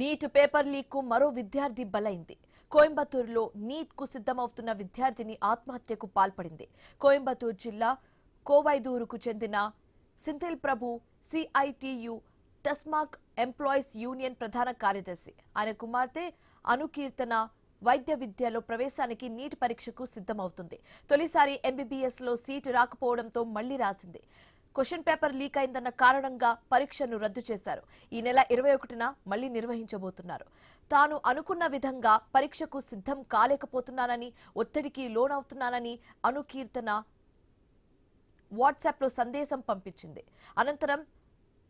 Neat paper leak కు మరో విద్యార్థి బలైంది. కోయంబత్తూరులో నీట్ కు సిద్ధమవుతున్న విద్యార్థిని ఆత్మహత్యకు పాల్పడింది. కోయంబత్తూరు జిల్లా కోవైదూరుకు చెందిన సింథిల్ ప్రభు సిఐటియు టస్మాక్ ఎంప్లాయీస్ యూనియన్ ప్రధాన కార్యదర్శి. ఆయన కుమార్తె అనుకీర్తన వైద్య విద్యలో ప్రవేశానికి నీట్ పరీక్షకు సిద్ధమవుతుంది. తొలిసారి ఎంబీబీఎస్ లో సీటు రాకపోవడంతో మళ్లీ రాసింది. క్వశ్చన్ పేపర్ లీక్ అయిందన్న కారణంగా పరీక్షను రద్దు చేశారు. ఈ నెల 21న మళ్లీ నిర్వహించబోతున్నారు. తాను అనుకున్న విధంగా పరీక్షకు సిద్ధం కాలేకపోతున్నానని, ఒత్తిడికి లోనవుతున్నానని అనుకీర్తన వాట్సాప్లో సందేశం పంపించింది. అనంతరం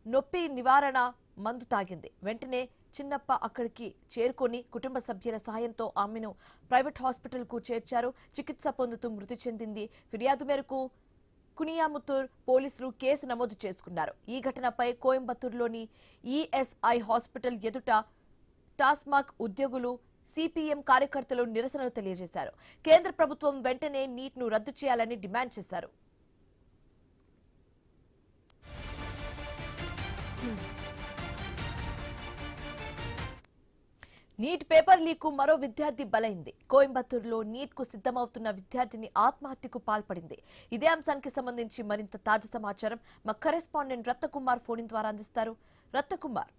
నొప్పి నివారణ మందు తాగింది. వెంటనే చిన్నప్ప అక్కడికి చేరుకొని కుటుంబ సభ్యుల సహాయంతో ఆమెను ప్రైవేట్ హాస్పిటల్కు చేర్చారు. చికిత్స పొందుతూ మృతి చెందింది. ఫిర్యాదు మేరకు కునియాముత్తూర్ పోలీసులు కేసు నమోదు చేసుకున్నారు. ఈ ఘటనపై కోయంబత్తూరులోని ఈఎస్ఐ హాస్పిటల్ ఎదుట టాస్మాక్ ఉద్యోగులు, సిపిఎం కార్యకర్తలు నిరసనలు తెలియజేశారు. కేంద్ర ప్రభుత్వం వెంటనే నీట్ను రద్దు చేయాలని డిమాండ్ చేశారు. నీట్ పేపర్ లీక్ కు మరో విద్యార్థి బలైంది. కోయంబత్తూరులో నీట్ కు సిద్ధమవుతున్న విద్యార్థిని ఆత్మహత్యకు పాల్పడింది. ఇదే అంశానికి సంబంధించి మరింత తాజా సమాచారం మా కరెస్పాండెంట్ రత్నకుమార్ ఫోన్ ద్వారా అందిస్తారు. Ratnakumar.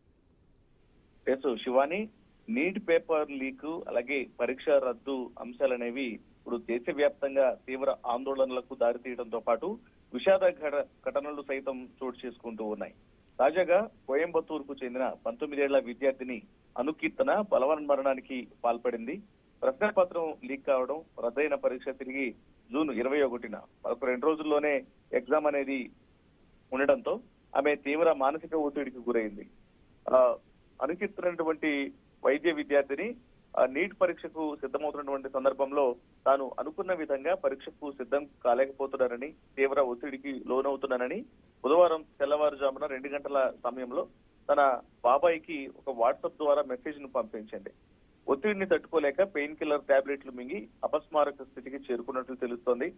Shivani, neat paper leak అలాగే పరీక్ష రద్దు అంశాలనేవి ఇప్పుడు దేశవ్యాప్తంగా తీవ్ర ఆందోళనలకు దారితీయడంతో పాటు విషాద ఘటనలు సైతం చోటు చేసుకుంటూ ఉన్నాయి. తాజాగా కోయంబత్తూరుకు చెందిన 19 ఏళ్ల విద్యార్థిని అనుకీర్తన బలవన్మరణానికి పాల్పడింది. ప్రశ్నపత్రం లీక్ కావడం, రద్దయిన పరీక్ష తిరిగి జూన్ 21న ఒక 2 రోజుల్లోనే ఎగ్జామ్ అనేది ఉండడంతో ఆమె తీవ్ర మానసిక ఒత్తిడికి గురైంది. అనుకీర్తనటువంటి వైద్య విద్యార్థిని నీట్ పరీక్షకు సిద్ధమవుతున్నటువంటి సందర్భంలో తాను అనుకున్న విధంగా పరీక్షకు సిద్ధం కాలేకపోతున్నానని, తీవ్ర ఒత్తిడికి లోనవుతున్నానని బుధవారం తెల్లవారుజామున 2 గంటల సమయంలో తన బాబాయికి ఒక వాట్సాప్ ద్వారా మెసేజ్ ను పంపించండి. ఒత్తిడిని తట్టుకోలేక పెయిన్ కిల్లర్ టాబ్లెట్లు మింగి అపస్మారక స్థితికి చేరుకున్నట్లు తెలుస్తోంది.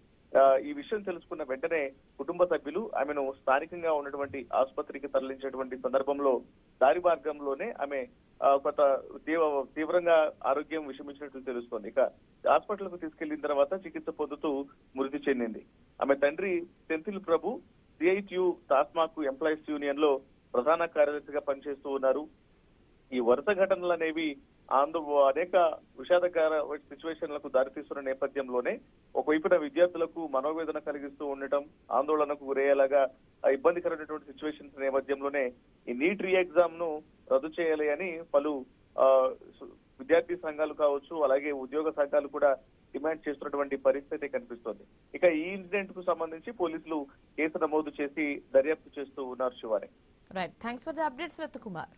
ఈ విషయం తెలుసుకున్న వెంటనే కుటుంబ సభ్యులు ఆమెను స్థానికంగా ఉన్నటువంటి ఆసుపత్రికి తరలించేటువంటి సందర్భంలో దారి మార్గంలోనే ఆమె కొంత తీవ్రంగా ఆరోగ్యం విషమించినట్లు తెలుస్తోంది. ఇక హాస్పిటల్ కు తీసుకెళ్లిన తర్వాత చికిత్స పొందుతూ మృతి చెందింది. ఆమె తండ్రి సెంథిల్ ప్రభు సిఐటియు టాస్మాక్ ఎంప్లాయీస్ యూనియన్ లో ప్రధాన కార్యదర్శిగా పనిచేస్తూ ఉన్నారు. ఈ వరుస ఘటనలు అనేవి అనేక విషాదకర సిచ్యువేషన్లకు దారితీస్తున్న నేపథ్యంలోనే ఒకవైపున విద్యార్థులకు మనోవేదన కలిగిస్తూ ఉండటం, ఆందోళనకు గురయ్యేలాగా ఇబ్బందికరమైనటువంటి సిచ్యువేషన్స్ నేపథ్యంలోనే ఈ నీట్ రీ ఎగ్జామ్ ను రద్దు చేయాలి అని పలు విద్యార్థి సంఘాలు కావచ్చు, అలాగే ఉద్యోగ సంఘాలు కూడా డిమాండ్ చేస్తున్నటువంటి పరిస్థితి కనిపిస్తోంది. ఇక ఈ ఇన్సిడెంట్ కు సంబంధించి పోలీసులు కేసు నమోదు చేసి దర్యాప్తు చేస్తూ ఉన్నారు. Shivani. Right, thanks for the updates Ratnakumar.